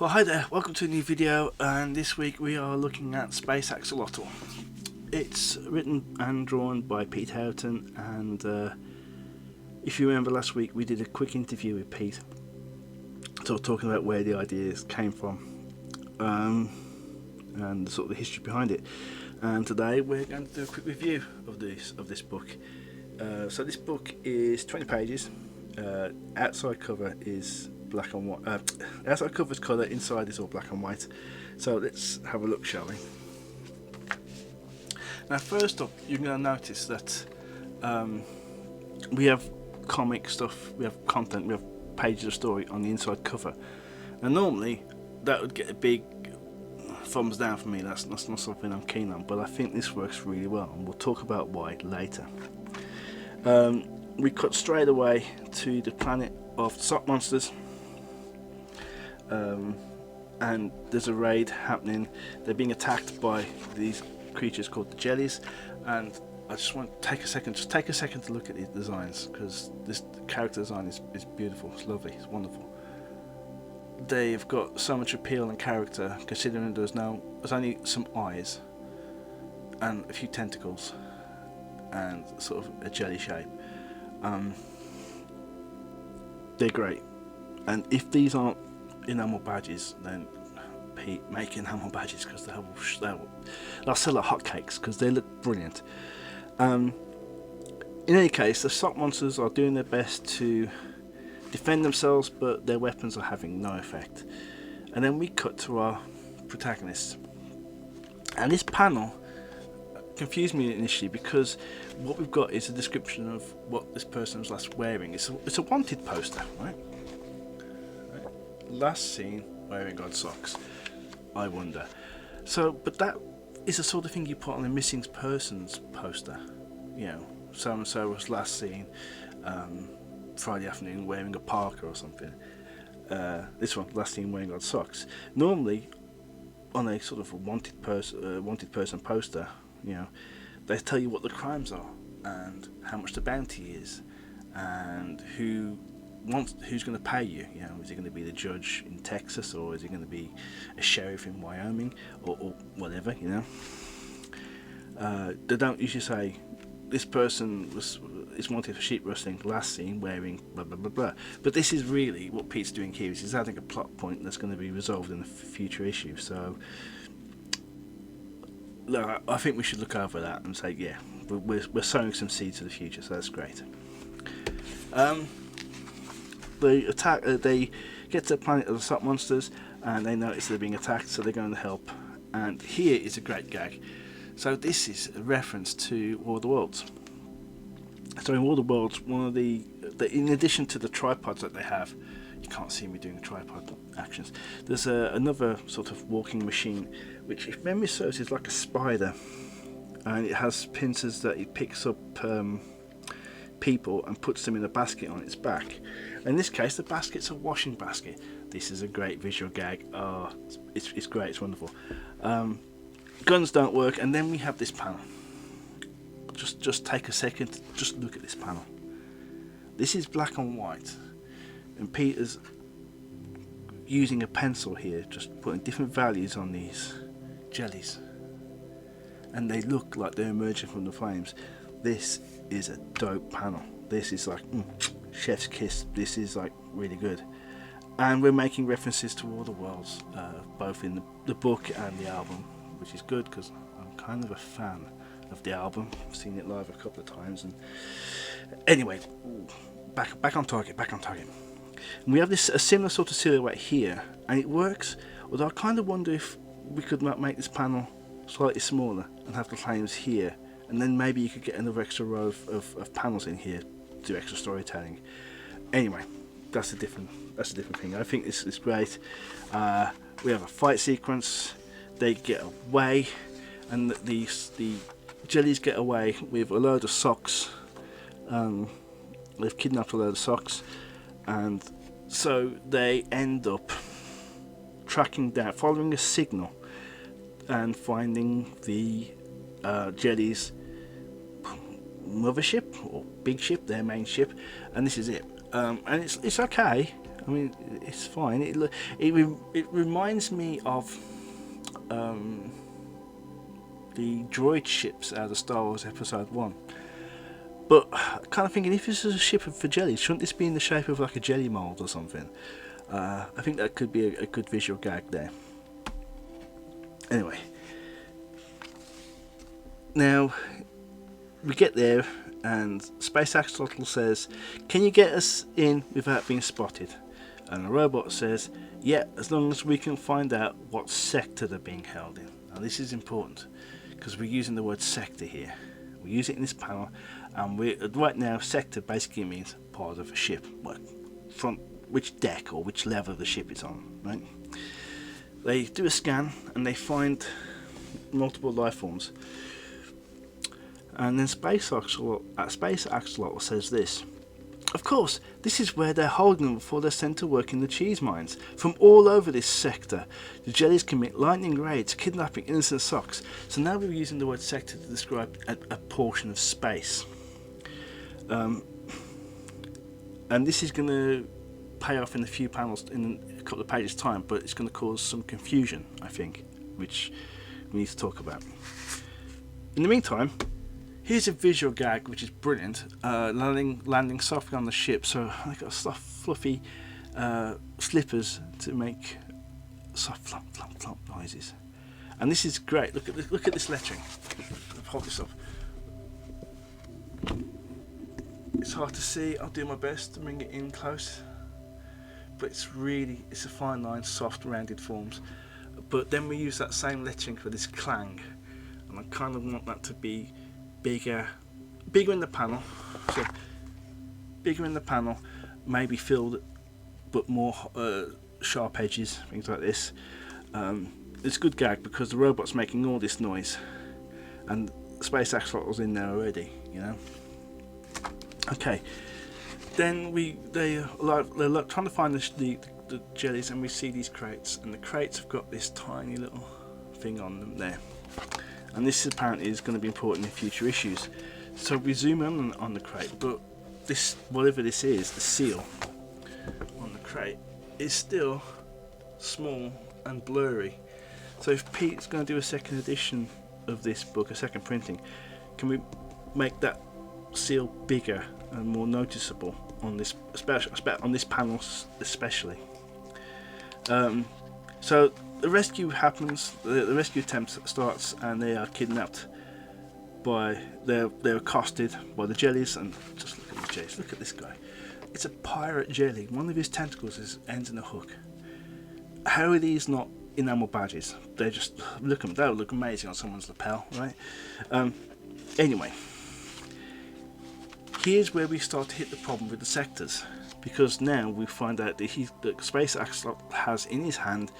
Well, hi there, welcome to a new video, and this week we are looking at Space Axolotl. It's written and drawn by Peter Houghton, and if you remember last week we did a quick interview with Pete, talking about where the ideas came from and sort of the history behind it. And today we're going to do a quick review of this book. So this book is 20 pages. Outside cover is black and white. Outside cover is colour, inside is all black and white. So let's have a look, shall we? Now, first up, you're going to notice that we have comic stuff, we have content, we have pages of story on the inside cover. And normally that would get a big thumbs down for me. That's not something I'm keen on, but I think this works really well, and we'll talk about why later. We cut straight away to the planet of sock monsters, and there's a raid happening. They're being attacked by these creatures called the jellies, and I just want to take a second to look at the designs, because this character design is beautiful, it's lovely, it's wonderful. They've got so much appeal and character, considering there's only some eyes and a few tentacles and sort of a jelly shape. They're great, and if these aren't enamel badges, then Pete, make enamel badges, because they'll sell like hotcakes, because they look brilliant. In any case, the sock monsters are doing their best to defend themselves, but their weapons are having no effect. And then we cut to our protagonists, and this panel confused me initially, because what we've got is a description of what this person was last wearing. It's a wanted poster, right? Last seen wearing odd socks. I wonder. So, but that is the sort of thing you put on a missing persons poster. You know, so and so was last seen Friday afternoon wearing a parka or something. This one, last seen wearing odd socks. Normally, on a sort of a wanted person poster, you know, they tell you what the crimes are and how much the bounty is and who's going to pay you. You know, is it going to be the judge in Texas, or is it going to be a sheriff in Wyoming, or whatever, you know. They don't usually say this person is wanted for sheep rustling, last seen wearing blah blah blah blah. But this is really what Pete's doing here, is he's adding a plot point that's going to be resolved in a future issue. So look, I think we should look over that and say, yeah, we're sowing some seeds for the future, so that's great. They get to the planet of the sock monsters, and they notice they're being attacked, so they're going to help. And here is a great gag. So this is a reference to War of the Worlds. So in War of the Worlds, one of the in addition to the tripods that they have, you can't see me doing the tripod actions, there's another sort of walking machine, which, if memory serves, is like a spider, and it has pincers that it picks up people and puts them in a basket on its back. In this case, the basket's a washing basket. This is a great visual gag. It's great, it's wonderful. Guns don't work, and then we have this panel. Just take a second, just look at this panel. This is black and white, and Peter's using a pencil here, just putting different values on these jellies, and they look like they're emerging from the flames. This is a dope panel. This is like chef's kiss. This is like really good, and we're making references to all the worlds, both in the book and the album, which is good, because I'm kind of a fan of the album. I've seen it live a couple of times, and anyway, back on target. And we have a similar sort of silhouette here, and it works, although I kind of wonder if we could make this panel slightly smaller and have the flames here, and then maybe you could get another extra row of panels in here to do extra storytelling. Anyway, that's a different thing. I think this is great. We have a fight sequence. They get away, and the jellies get away with a load of socks. They've kidnapped a load of socks, and so they end up tracking down, following a signal, and finding the jellies' mothership or big ship, their main ship, and this is it. And it's okay. I mean, it's fine. It reminds me of the droid ships out of Star Wars Episode 1. But kind of thinking, if this is a ship for jellies, shouldn't this be in the shape of like a jelly mold or something? I think that could be a good visual gag there. Anyway, now we get there, and Space Axolotl says, "Can you get us in without being spotted?" And the robot says, "Yeah, as long as we can find out what sector they're being held in." Now this is important because we're using the word sector here. We use it in this panel, and right now sector basically means part of a ship, from which deck or which level of the ship it's on. Right? They do a scan and they find multiple life forms. And then Space Axolotl says this: "Of course, this is where they're holding them before they're sent to work in the cheese mines. From all over this sector, the jellies commit lightning raids, kidnapping innocent socks." So now we're using the word sector to describe a portion of space. And this is going to pay off in a few panels in a couple of pages time, but it's going to cause some confusion, I think, which we need to talk about. In the meantime, here's a visual gag which is brilliant. Landing softly on the ship, so I got soft, fluffy slippers to make soft flump flump flump noises, and this is great. Look at this lettering. Hold this up. It's hard to see. I'll do my best to bring it in close, but it's a fine line, soft rounded forms. But then we use that same lettering for this clang, and I kind of want that to be bigger in the panel. So bigger in the panel, maybe filled, but more sharp edges, things like this. It's a good gag because the robot's making all this noise, and Space Axolotl's in there already, you know. Okay, then they're trying to find the jellies, and we see these crates, and the crates have got this tiny little thing on them there, and this apparently is going to be important in future issues. So we zoom in on the crate, but this, whatever this is, the seal on the crate, is still small and blurry. So if Pete's going to do a second edition of this book, a second printing, can we make that seal bigger and more noticeable on this panel especially? So the rescue happens, the rescue attempt starts, and they are kidnapped by, they're accosted by the jellies. And just look at these jellies, look at this guy, it's a pirate jelly. One of his tentacles ends in a hook. How are these not enamel badges? They just look amazing on someone's lapel, right? Anyway, here's where we start to hit the problem with the sectors, because now we find out that the Space Axolotl has in his hand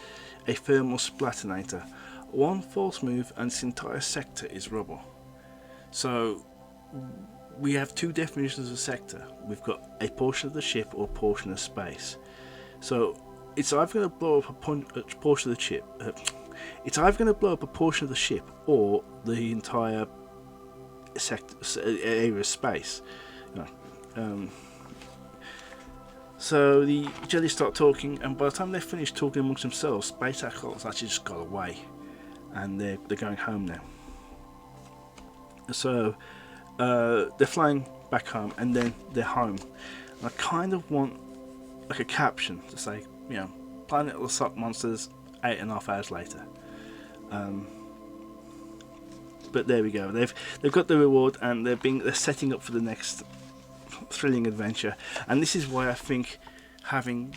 a thermal splatinator. One false move and this entire sector is rubble. So we have two definitions of sector. We've got a portion of the ship or a portion of space. So it's either going to blow up a portion of the ship. It's either going to blow up a portion of the ship or the entire area of space. So the jellies start talking, and by the time they finish talking amongst themselves, Space Axolotl's actually just got away, and they're going home now. So they're flying back home, and then they're home. And I kind of want like a caption to say, you know, Planet of the Sock Monsters 8.5 hours later. But there we go. They've got the reward, and they're setting up for the next thrilling adventure. And this is why I think having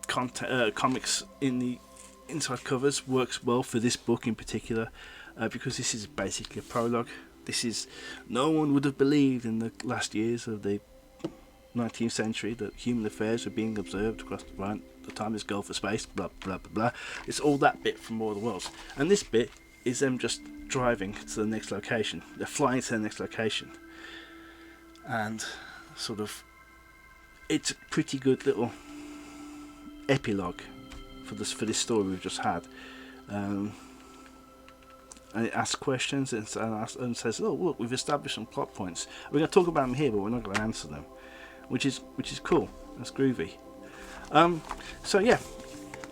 comics in the inside covers works well for this book in particular, because this is basically a prologue. No one would have believed in the last years of the 19th century that human affairs were being observed across the timeless gulf of space, blah blah blah blah. It's all that bit from War of the Worlds, and this bit is them just driving to the next location. They're flying to the next location, and sort of, it's a pretty good little epilogue for this story we've just had. And it asks questions and says, "Oh, look, we've established some plot points. We're going to talk about them here, but we're not going to answer them," which is cool. That's groovy. So yeah,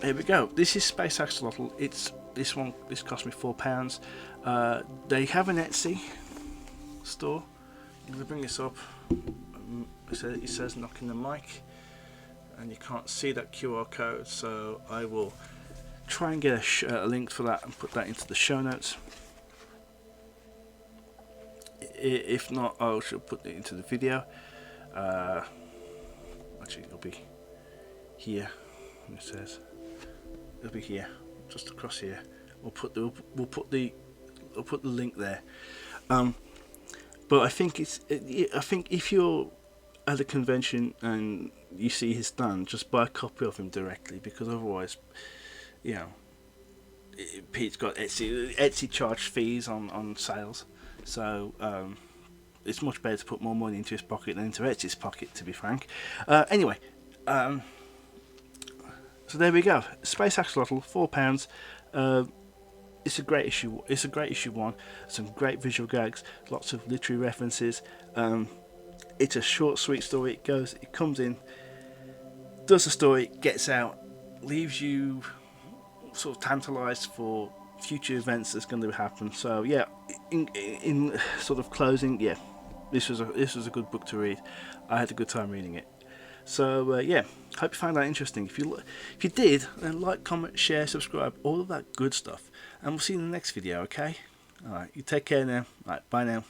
here we go. This is Space Axolotl. This cost me £4. They have an Etsy store. I'm going to bring this up. It says knocking the mic, and you can't see that QR code, so I will try and get a link for that and put that into the show notes. If not, I should put it into the video. Actually, it'll be here. It says it'll be here, just across here. I'll put the link there. But I think if you're at a convention and you see his stand, just buy a copy of him directly, because otherwise, you know, Pete's got Etsy charged fees on sales, so it's much better to put more money into his pocket than into Etsy's pocket, to be frank. Anyway, so there we go. Space Axolotl, £4. It's a great issue. It's a great issue one. Some great visual gags, lots of literary references. It's a short, sweet story. It comes in, does the story, gets out, leaves you sort of tantalised for future events that's going to happen. So yeah, in sort of closing, yeah, this was a good book to read. I had a good time reading it. So yeah, hope you found that interesting. If you did, then like, comment, share, subscribe, all of that good stuff. And we'll see you in the next video, okay? Alright, you take care now. Alright, bye now.